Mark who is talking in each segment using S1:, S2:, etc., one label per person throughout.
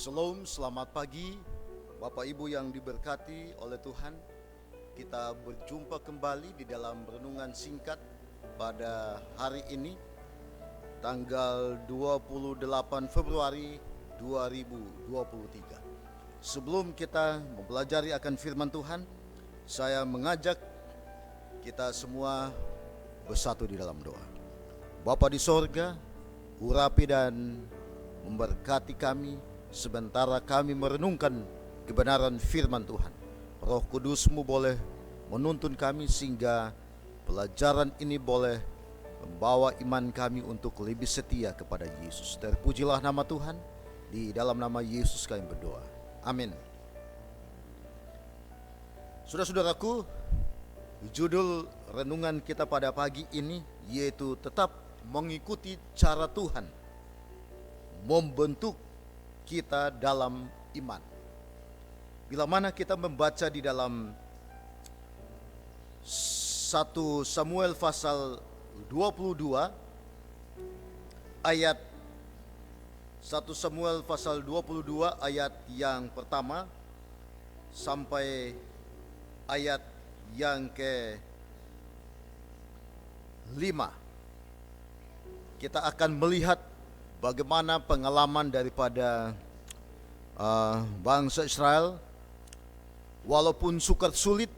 S1: Shalom, selamat pagi Bapak Ibu yang diberkati oleh Tuhan. Kita berjumpa kembali di dalam renungan singkat pada hari ini, tanggal 28 Februari 2023. Sebelum kita mempelajari akan firman Tuhan, saya mengajak kita semua bersatu di dalam doa. Bapa di sorga, urapi dan memberkati kami sementara kami merenungkan kebenaran firman Tuhan. Roh Kudus-Mu boleh menuntun kami sehingga pelajaran ini boleh membawa iman kami untuk lebih setia kepada Yesus. Terpujilah nama Tuhan, di dalam nama Yesus kami berdoa. Amin. Saudara-saudaraku, judul renungan kita pada pagi ini yaitu tetap mengikuti cara Tuhan membentuk kita dalam iman. Bila mana kita membaca di dalam 1 Samuel pasal 22 ayat 1 Samuel pasal 22 ayat yang pertama sampai ayat yang ke-5, kita akan melihat bagaimana pengalaman daripada bangsa Israel, walaupun sukar sulit,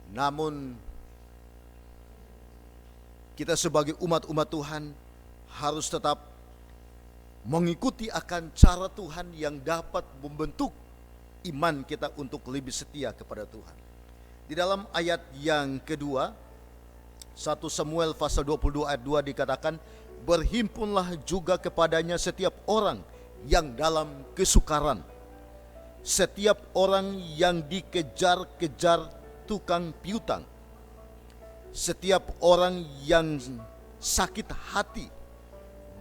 S1: namun kita sebagai umat-umat Tuhan harus tetap mengikuti akan cara Tuhan yang dapat membentuk iman kita untuk lebih setia kepada Tuhan. Di dalam ayat yang kedua, 1 Samuel pasal 22 ayat 2 dikatakan, berhimpunlah juga kepadanya setiap orang yang dalam kesukaran, setiap orang yang dikejar-kejar tukang piutang, setiap orang yang sakit hati,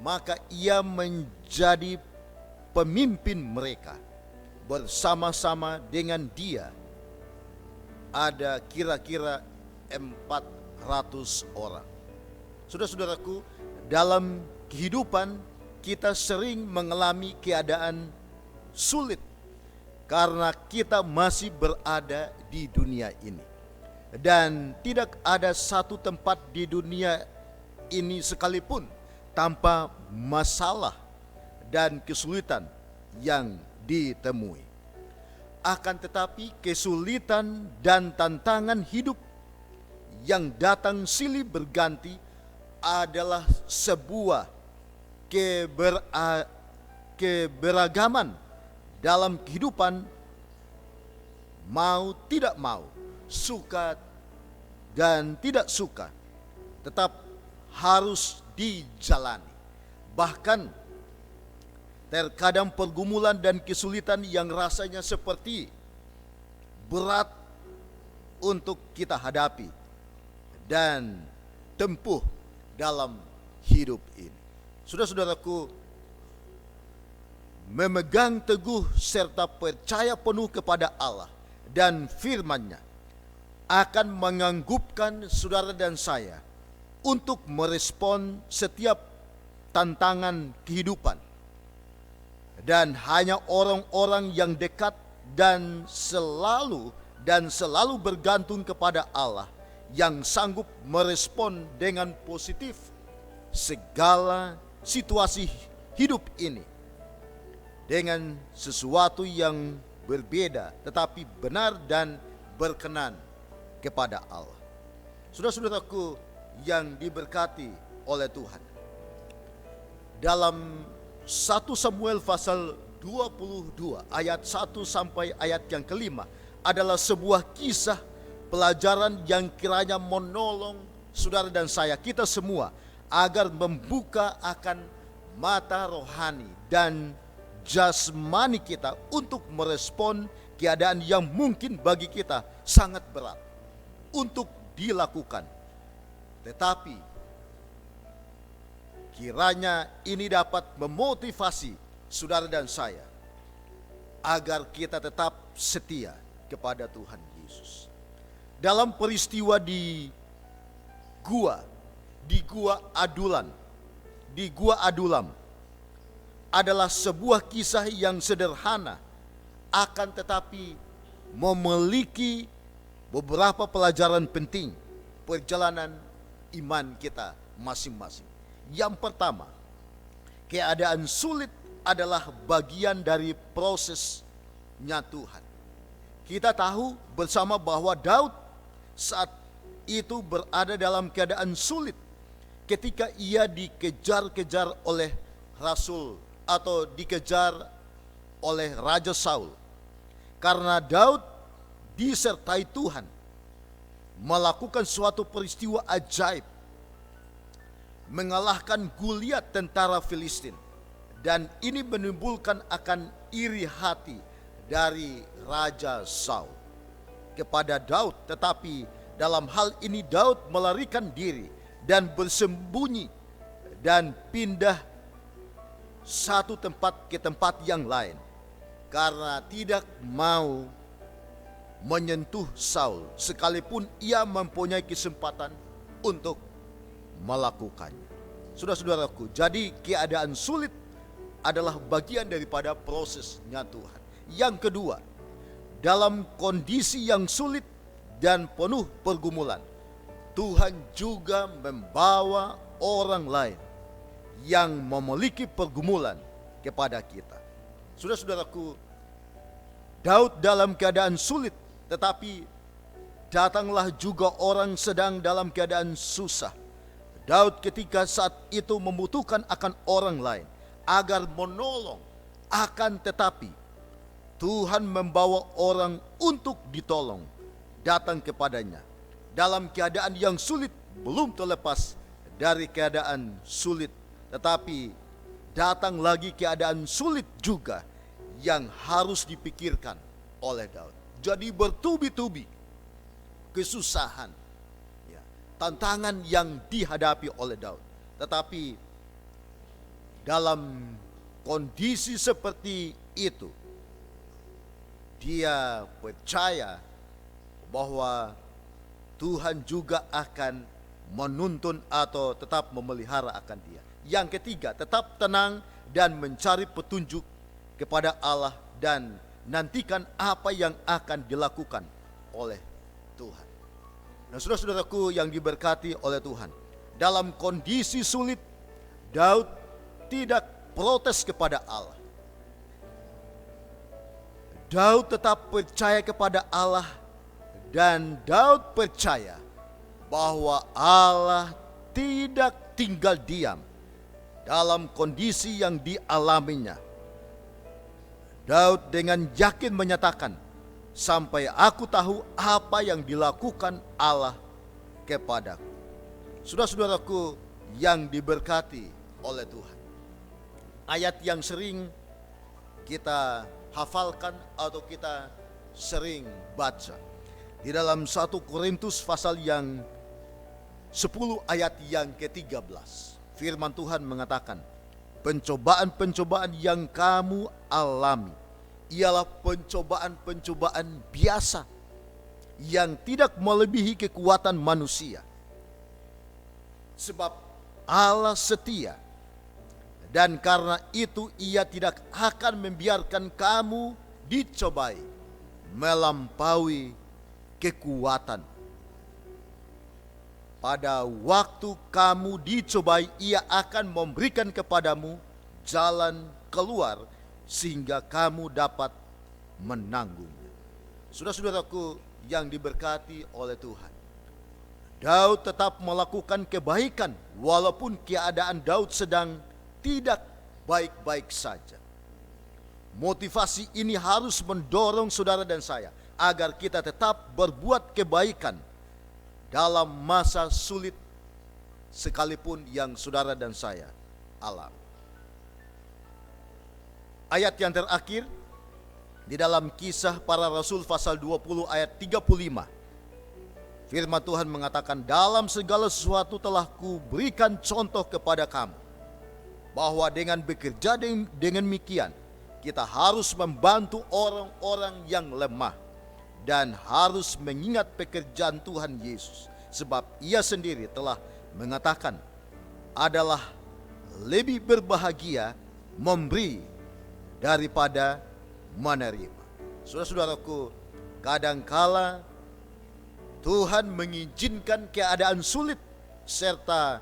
S1: maka ia menjadi pemimpin mereka. Bersama-sama dengan dia ada kira-kira 400 orang. Saudara-saudaraku, dalam kehidupan kita sering mengalami keadaan sulit karena kita masih berada di dunia ini. Dan tidak ada satu tempat di dunia ini sekalipun tanpa masalah dan kesulitan yang ditemui. Akan tetapi kesulitan dan tantangan hidup yang datang silih berganti adalah sebuah keberagaman dalam kehidupan, mau tidak mau, suka dan tidak suka, tetap harus dijalani. Bahkan terkadang pergumulan dan kesulitan yang rasanya seperti berat untuk kita hadapi dan tempuh dalam hidup ini. Saudara-saudaraku, memegang teguh serta percaya penuh kepada Allah dan firman-Nya akan menganggupkan saudara dan saya untuk merespon setiap tantangan kehidupan. Dan hanya orang-orang yang dekat dan selalu bergantung kepada Allah yang sanggup merespon dengan positif segala situasi hidup ini dengan sesuatu yang berbeda tetapi benar dan berkenan kepada Allah. Saudara-saudaraku yang diberkati oleh Tuhan, dalam 1 Samuel pasal 22 ayat 1 sampai ayat yang ke-5 adalah sebuah kisah pelajaran yang kiranya menolong saudara dan saya, kita semua, agar membuka akan mata rohani dan jasmani kita untuk merespon keadaan yang mungkin bagi kita sangat berat untuk dilakukan. Tetapi kiranya ini dapat memotivasi saudara dan saya agar kita tetap setia kepada Tuhan Yesus. Dalam peristiwa di Gua Adulam, adalah sebuah kisah yang sederhana, akan tetapi memiliki beberapa pelajaran penting perjalanan iman kita masing-masing. Yang pertama, keadaan sulit adalah bagian dari prosesnya Tuhan. Kita tahu bersama bahwa Daud saat itu berada dalam keadaan sulit ketika ia dikejar-kejar oleh rasul atau dikejar oleh Raja Saul. Karena Daud disertai Tuhan melakukan suatu peristiwa ajaib, mengalahkan Goliat tentara Filistin, dan ini menimbulkan akan iri hati dari Raja Saul kepada Daud. Tetapi dalam hal ini Daud melarikan diri dan bersembunyi dan pindah satu tempat ke tempat yang lain karena tidak mau menyentuh Saul sekalipun ia mempunyai kesempatan untuk melakukannya. Saudara-saudaraku, jadi keadaan sulit adalah bagian daripada prosesnya Tuhan. Yang kedua, dalam kondisi yang sulit dan penuh pergumulan, Tuhan juga membawa orang lain yang memiliki pergumulan kepada kita. Saudara-saudaraku, Daud dalam keadaan sulit, tetapi datanglah juga orang sedang dalam keadaan susah. Daud ketika saat itu membutuhkan akan orang lain agar menolong, akan tetapi Tuhan membawa orang untuk ditolong datang kepadanya dalam keadaan yang sulit, belum terlepas dari keadaan sulit, tetapi datang lagi keadaan sulit juga yang harus dipikirkan oleh Daud. Jadi bertubi-tubi kesusahan, tantangan yang dihadapi oleh Daud. Tetapi dalam kondisi seperti itu, dia percaya bahwa Tuhan juga akan menuntun atau tetap memelihara akan dia. Yang ketiga, tetap tenang dan mencari petunjuk kepada Allah dan nantikan apa yang akan dilakukan oleh Tuhan. Nah, saudara-saudaraku yang diberkati oleh Tuhan, dalam kondisi sulit, Daud tidak protes kepada Allah. Daud tetap percaya kepada Allah, dan Daud percaya bahwa Allah tidak tinggal diam dalam kondisi yang dialaminya. Daud dengan yakin menyatakan, sampai aku tahu apa yang dilakukan Allah kepadaku. Saudara-saudaraku yang diberkati oleh Tuhan, ayat yang sering kita hafalkan atau kita sering baca di dalam 1 Korintus pasal yang 10 ayat yang ke-13. Firman Tuhan mengatakan, pencobaan-pencobaan yang kamu alami ialah pencobaan-pencobaan biasa yang tidak melebihi kekuatan manusia. Sebab Allah setia, dan karena itu ia tidak akan membiarkan kamu dicobai melampaui kekuatan. Pada waktu kamu dicobai, ia akan memberikan kepadamu jalan keluar sehingga kamu dapat menanggungnya. Saudara-saudaraku yang diberkati oleh Tuhan, Daud tetap melakukan kebaikan walaupun keadaan Daud sedang tidak baik-baik saja. Motivasi ini harus mendorong saudara dan saya agar kita tetap berbuat kebaikan dalam masa sulit sekalipun yang saudara dan saya alami. Ayat yang terakhir di dalam Kisah Para Rasul pasal 20 ayat 35. Firman Tuhan mengatakan, dalam segala sesuatu telah kuberikan contoh kepada kamu, bahwa dengan bekerja dengan demikian kita harus membantu orang-orang yang lemah dan harus mengingat pekerjaan Tuhan Yesus, sebab ia sendiri telah mengatakan, adalah lebih berbahagia memberi daripada menerima. Saudara-saudaraku, kadangkala Tuhan mengizinkan keadaan sulit serta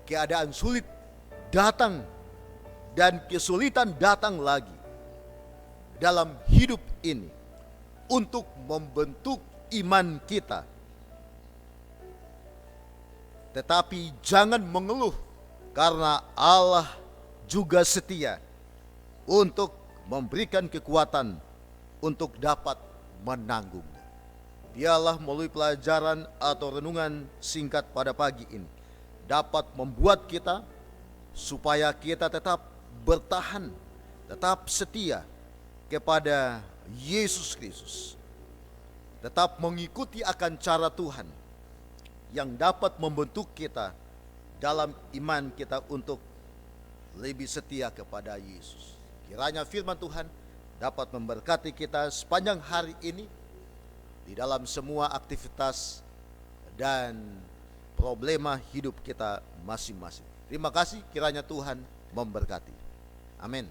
S1: keadaan sulit datang dan kesulitan datang lagi dalam hidup ini untuk membentuk iman kita. Tetapi jangan mengeluh, karena Allah juga setia untuk memberikan kekuatan untuk dapat menanggungnya. Biarlah melalui pelajaran atau renungan singkat pada pagi ini dapat membuat kita supaya kita tetap bertahan, tetap setia kepada Yesus Kristus, tetap mengikuti akan cara Tuhan yang dapat membentuk kita dalam iman kita untuk lebih setia kepada Yesus. Kiranya firman Tuhan dapat memberkati kita sepanjang hari ini di dalam semua aktivitas dan problema hidup kita masing-masing. Terima kasih, kiranya Tuhan memberkati. Amin.